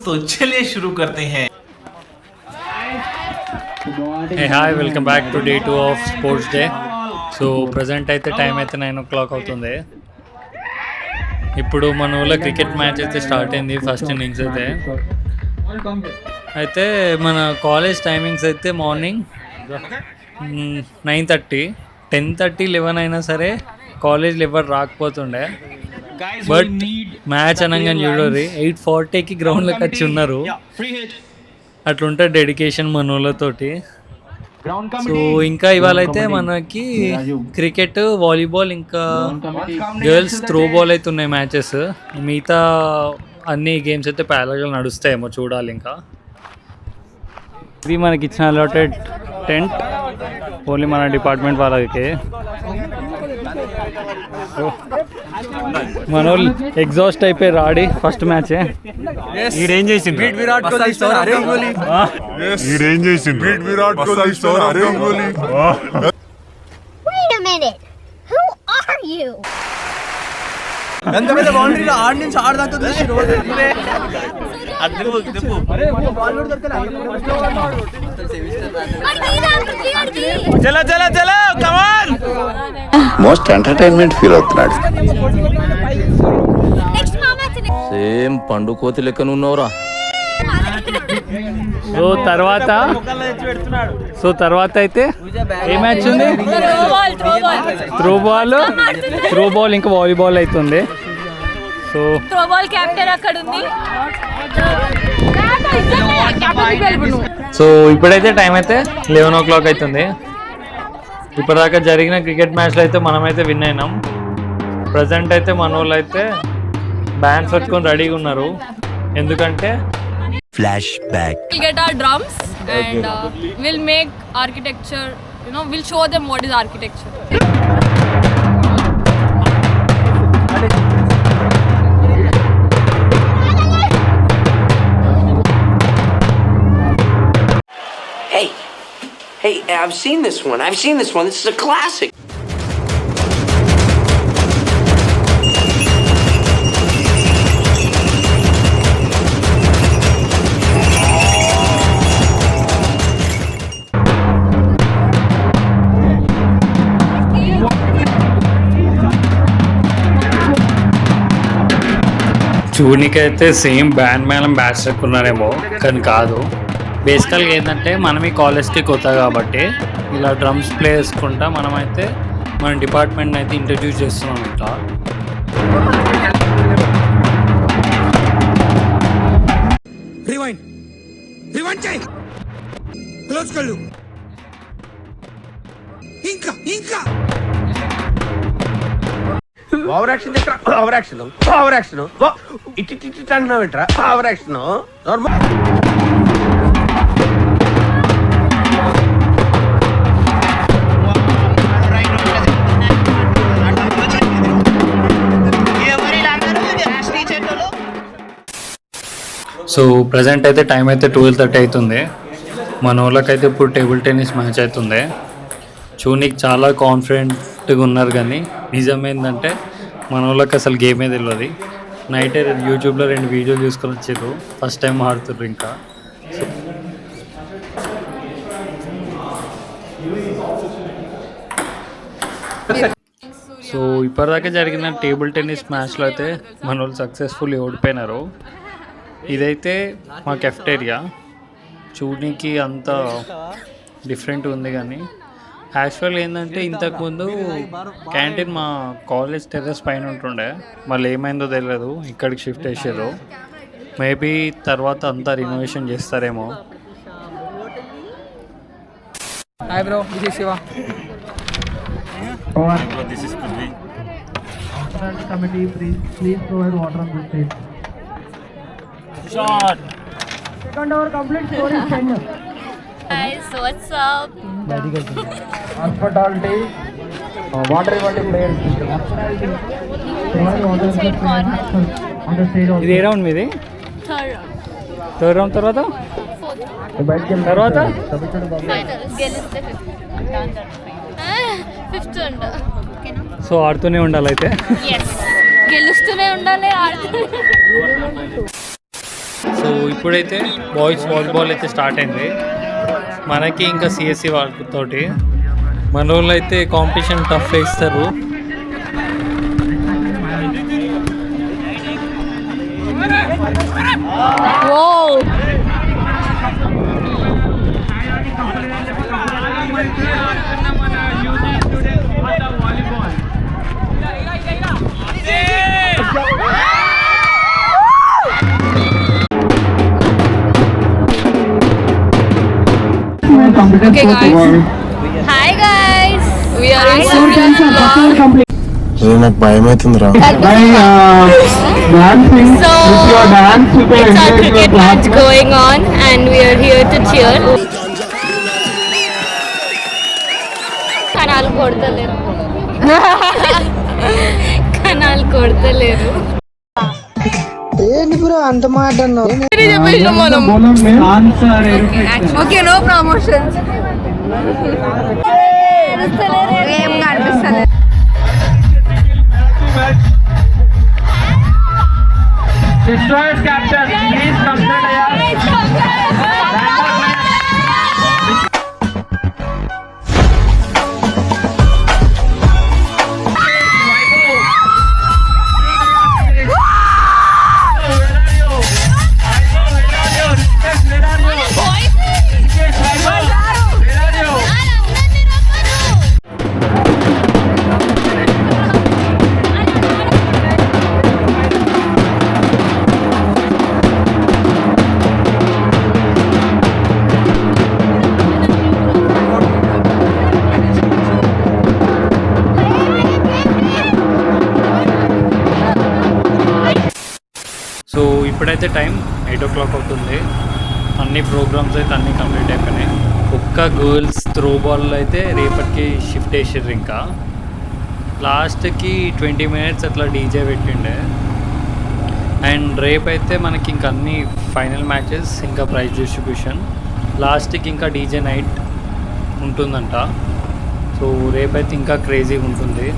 तो चलिए शुरू करते हैं. Hey, hi, welcome back to day 2 of sports day. So present అయితే టైం అయితే 9 o'clock అవుతుంది. ఇప్పుడు మన ఊళ్ళో క్రికెట్ మ్యాచ్ అయితే స్టార్ట్ అయింది. ఫస్ట్ ఇన్నింగ్స్ అయితే మన కాలేజ్ టైమింగ్స్ అయితే మార్నింగ్ 9:30, 10:30, 11 అయినా సరే కాలేజ్లో ఎవరు రాకపోతుండే. బట్ మ్యాచ్ అనగానే చూడరు 8:40కి గ్రౌండ్లోకి వచ్చి ఉన్నారు. అట్లుంటే డెడికేషన్ మన వాళ్ళతోటి. సో ఇంకా ఇవాళ అయితే మనకి క్రికెట్, వాలీబాల్, ఇంకా గర్ల్స్ త్రో బాల్ అయితే ఉన్నాయి మ్యాచెస్. మిగతా అన్ని గేమ్స్ అయితే ప్యారల్గా నడుస్తాయేమో చూడాలి. ఇంకా ఇది మనకి ఇచ్చిన అలాటెడ్ టెంట్ ఓన్లీ మన డిపార్ట్మెంట్ వాళ్ళకి. మన వాళ్ళు ఎగ్జాస్ట్ అయిపోయి రాడి ఫస్ట్ మ్యాచ్ ఈడేం చేసింది. మోస్ట్ ఎంటర్టైన్మెంట్ ఫీల్ అవుతున్నాడు. సేమ్ పండు కోతి లెక్కన ఉన్నవరా. సో తర్వాత అయితే ఏ మ్యాచ్ ఉంది? త్రో బాల్ ఇంకా వాలీబాల్ అవుతుంది. సో త్రో బాల్ కెప్టెన్ అక్కడ ఉంది. సో ఇప్పుడైతే టైం అయితే 11 o'clock అవుతుంది. ఇప్పటిదాకా జరిగిన క్రికెట్ మ్యాచ్లో అయితే మనమైతే విన్ అయినాం. ప్రజెంట్ అయితే మన వాళ్ళు అయితే బ్యాండ్స్ పట్టుకొని రెడీగా ఉన్నారు. ఎందుకంటే flash back. We'll get our drums and we'll make architecture, we'll show them what is architecture. Hey, I've seen this one. This is a classic. చూడనికైతే సేమ్ బ్యాండ్ మేళం బ్యాచ్ ఎక్కున్నారేమో, కానీ కాదు. బేసికల్గా ఏంటంటే మనం ఈ కాలేజ్కి కొత్త కాబట్టి ఇలా డ్రమ్స్ ప్లే చేసుకుంటా మనమైతే మన డిపార్ట్మెంట్ని అయితే ఇంట్రడ్యూస్ చేస్తున్నాం. ఇట్లా ఓవర్ యాక్షన్ ఇటు అంటున్నావేంట్రా? ఓవర్ యాక్షన్ సో ప్రజెంట్ అయితే టైం అయితే 12:30 అవుతుంది. మన వాళ్ళకైతే ఇప్పుడు టేబుల్ టెన్నిస్ మ్యాచ్ అవుతుంది. చూనికి చాలా కాన్ఫిడెంట్గా ఉన్నారు, కానీ నిజమేందంటే మన వాళ్ళకి అసలు గేమే తెలియదు. నైటే యూట్యూబ్లో 2 వీడియోలు చూసుకొని వచ్చారు, ఫస్ట్ టైం ఆడుతుర్రు. ఇంకా సో ఇప్పటిదాకా జరిగిన టేబుల్ టెన్నిస్ మ్యాచ్లో అయితే మన వాళ్ళు సక్సెస్ఫుల్లీ ఓడిపోయినారు. ఇదైతే మా కెఫ్టేరియా. చూడడానికి అంత డిఫరెంట్ ఉంది, కానీ యాక్చువల్ ఏంటంటే ఇంతకుముందు క్యాంటీన్ మా కాలేజ్ టెర్రస్ పైన ఉంటుండే, మళ్ళీ ఏమైందో తెలియదు, ఇక్కడికి షిఫ్ట్ చేసారు. మేబీ తర్వాత అంతా రినోవేషన్ చేస్తారేమో. Hi bro, this is Shiva. This is Prithvi. Committee, please provide water on this stage. Shot. Second over complete, score is 10. Guys, what's up? Hospitality, water iవ్వండి players. Provide water on the stage. ఇది ఏ round మీది? Third round. తర్వాత తర్వాత fifth అంట. So ఆడుతూనే ఉండాలి అయితే. గెలుస్తూనే ఉండాలి, ఆడుతూనే. సో ఇప్పుడైతే బాయ్స్ వాలీబాల్ అయితే స్టార్ట్ అయింది. మనకి ఇంకా సిఎస్సి వాళ్ళతోటి మన వాళ్ళు అయితే కాంపిటీషన్ టఫ్ ఇస్తారు. Okay guys. Hi guys. We are in Surya's vlog. నాకు భయం అవుతుందిరా. So it's our cricket match going on and we are here to cheer. కనాలు కొడతలేరు. కనాలు కొడతలేరు. ఏంటి బ్రో అంత మాట అన్నావు? Okay no promotions. ఏం కనిపిస్తలేదు. Destroyers captain, please come so ఇప్పుడైతే టైం 8 o'clock అవుతుంది. అన్ని ప్రోగ్రామ్స్ అయితే అన్నీ కంప్లీట్ అయిపోయినాయి. ఒక్క గర్ల్స్ త్రో బాల్ అయితే రేపటికి షిఫ్ట్ చేసారు. ఇంకా లాస్ట్కి 20 minutes అట్లా డీజే పెట్టిండే. అండ్ రేపైతే మనకి ఇంకా అన్ని ఫైనల్ మ్యాచెస్, ఇంకా ప్రైజ్ డిస్ట్రిబ్యూషన్, లాస్ట్కి ఇంకా డీజే నైట్ ఉంటుందంట. సో రేపైతే ఇంకా క్రేజీగా ఉంటుంది.